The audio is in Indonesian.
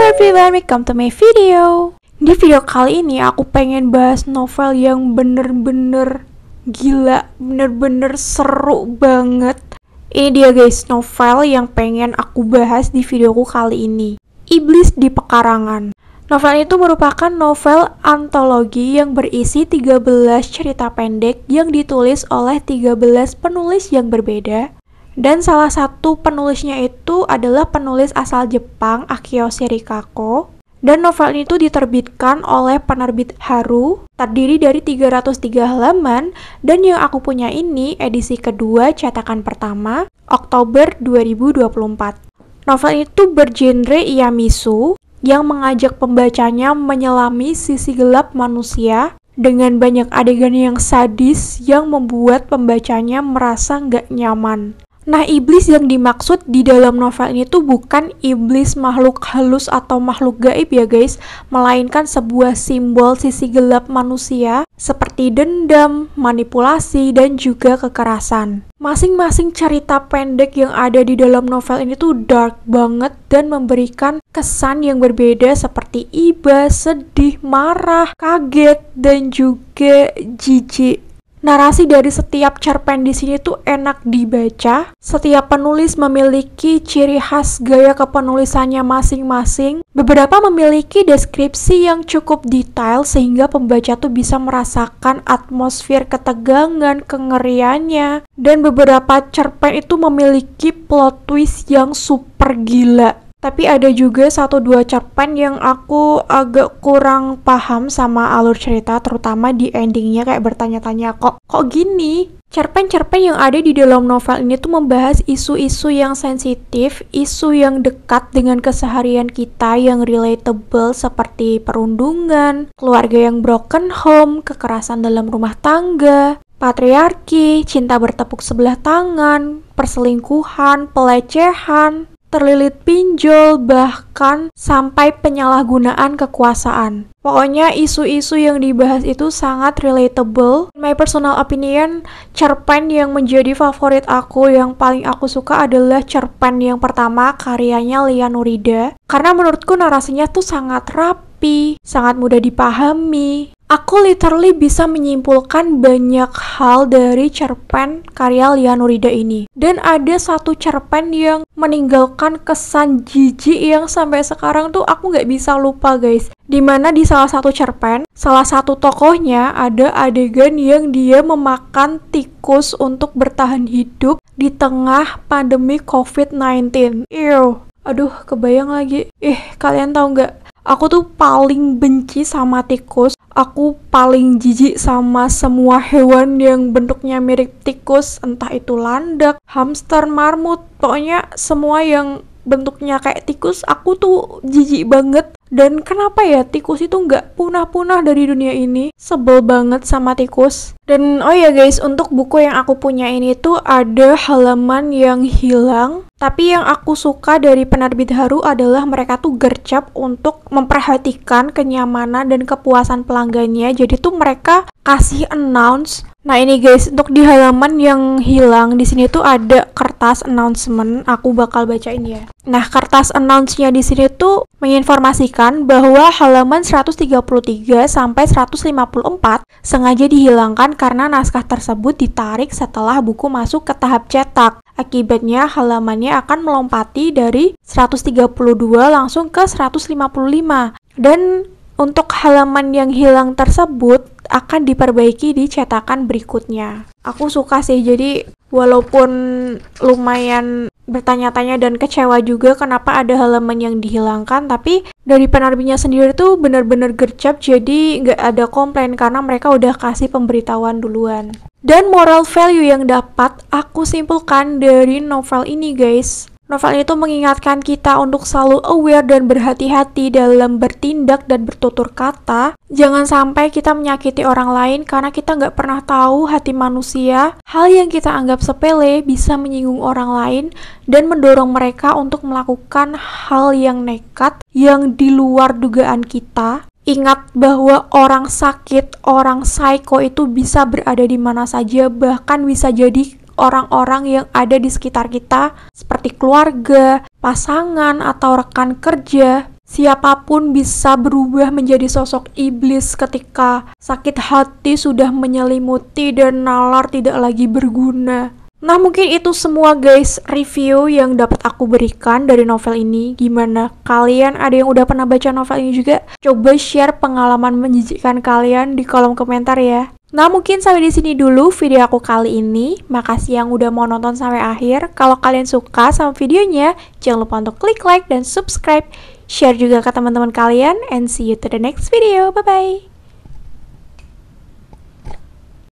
everyone, welcome to my video. Di video kali ini aku pengen bahas novel yang bener-bener gila, bener-bener seru banget. Ini dia guys, novel yang pengen aku bahas di videoku kali ini. Iblis di Pekarangan. Novel itu merupakan novel antologi yang berisi 13 cerita pendek yang ditulis oleh 13 penulis yang berbeda. Dan salah satu penulisnya itu adalah penulis asal Jepang, Akio Shirikako. Dan novel itu diterbitkan oleh penerbit Haru, terdiri dari 303 halaman, dan yang aku punya ini edisi kedua cetakan pertama, Oktober 2024. Novel itu bergenre Iyamisu, yang mengajak pembacanya menyelami sisi gelap manusia, dengan banyak adegan yang sadis yang membuat pembacanya merasa nggak nyaman. Nah, iblis yang dimaksud di dalam novel ini tuh bukan iblis makhluk halus atau makhluk gaib ya guys, melainkan sebuah simbol sisi gelap manusia seperti dendam, manipulasi, dan juga kekerasan. Masing-masing cerita pendek yang ada di dalam novel ini tuh dark banget dan memberikan kesan yang berbeda seperti iba, sedih, marah, kaget, dan juga jijik. Narasi dari setiap cerpen di sini tuh enak dibaca. Setiap penulis memiliki ciri khas gaya kepenulisannya masing-masing. Beberapa memiliki deskripsi yang cukup detail sehingga pembaca tuh bisa merasakan atmosfer ketegangan, kengeriannya. Dan beberapa cerpen itu memiliki plot twist yang super gila. Tapi ada juga 1-2 cerpen yang aku agak kurang paham sama alur cerita, terutama di endingnya kayak bertanya-tanya kok gini? Cerpen-cerpen yang ada di dalam novel ini tuh membahas isu-isu yang sensitif, isu yang dekat dengan keseharian kita yang relatable seperti perundungan, keluarga yang broken home, kekerasan dalam rumah tangga, patriarki, cinta bertepuk sebelah tangan, perselingkuhan, pelecehan, terlilit pinjol, bahkan sampai penyalahgunaan kekuasaan. Pokoknya isu-isu yang dibahas itu sangat relatable. My personal opinion, cerpen yang menjadi favorit aku, yang paling aku suka adalah cerpen yang pertama karyanya Lia Nurida. Karena menurutku narasinya tuh sangat rapi, sangat mudah dipahami. Aku literally bisa menyimpulkan banyak hal dari cerpen karya Lia Nurida ini. Dan ada satu cerpen yang meninggalkan kesan jijik yang sampai sekarang tuh aku nggak bisa lupa guys. Dimana di salah satu cerpen, salah satu tokohnya ada adegan yang dia memakan tikus untuk bertahan hidup di tengah pandemi COVID-19. Ew, aduh kebayang lagi. Kalian tahu nggak? Aku tuh paling benci sama tikus. Aku paling jijik sama semua hewan yang bentuknya mirip tikus, entah itu landak, hamster, marmut, pokoknya semua yang bentuknya kayak tikus, aku tuh jijik banget. Dan kenapa ya tikus itu nggak punah-punah dari dunia ini? Sebel banget sama tikus. Dan oh ya guys, untuk buku yang aku punya ini tuh ada halaman yang hilang. Tapi yang aku suka dari penerbit Haru adalah mereka tuh gercep untuk memperhatikan kenyamanan dan kepuasan pelanggannya. Jadi tuh mereka kasih announce. Nah ini guys, untuk di halaman yang hilang di sini tuh ada kertas announcement. Aku bakal bacain ya. Nah, kertas announce-nya di sini tuh menginformasikan bahwa halaman 133 sampai 154 sengaja dihilangkan karena naskah tersebut ditarik setelah buku masuk ke tahap cetak. Akibatnya halamannya akan melompati dari 132 langsung ke 155. Dan untuk halaman yang hilang tersebut akan diperbaiki di cetakan berikutnya. Aku suka sih, jadi walaupun lumayan bertanya-tanya dan kecewa juga kenapa ada halaman yang dihilangkan, tapi dari penerbitnya sendiri tuh benar-benar gercep, jadi nggak ada komplain karena mereka udah kasih pemberitahuan duluan. Dan moral value yang dapat aku simpulkan dari novel ini guys, novel itu mengingatkan kita untuk selalu aware dan berhati-hati dalam bertindak dan bertutur kata. Jangan sampai kita menyakiti orang lain karena kita nggak pernah tahu hati manusia. Hal yang kita anggap sepele bisa menyinggung orang lain dan mendorong mereka untuk melakukan hal yang nekat, yang di luar dugaan kita. Ingat bahwa orang sakit, orang psycho itu bisa berada di mana saja, bahkan bisa jadi orang-orang yang ada di sekitar kita, seperti keluarga, pasangan, atau rekan kerja. Siapapun bisa berubah menjadi sosok iblis ketika sakit hati sudah menyelimuti dan nalar tidak lagi berguna. Nah, mungkin itu semua guys review yang dapat aku berikan dari novel ini. Gimana? Kalian ada yang udah pernah baca novel ini juga? Coba share pengalaman menjijikkan kalian di kolom komentar ya. Nah, mungkin sampai di sini dulu video aku kali ini. Makasih yang udah mau nonton sampai akhir. Kalau kalian suka sama videonya, jangan lupa untuk klik like dan subscribe. Share juga ke teman-teman kalian and see you to the next video. Bye-bye.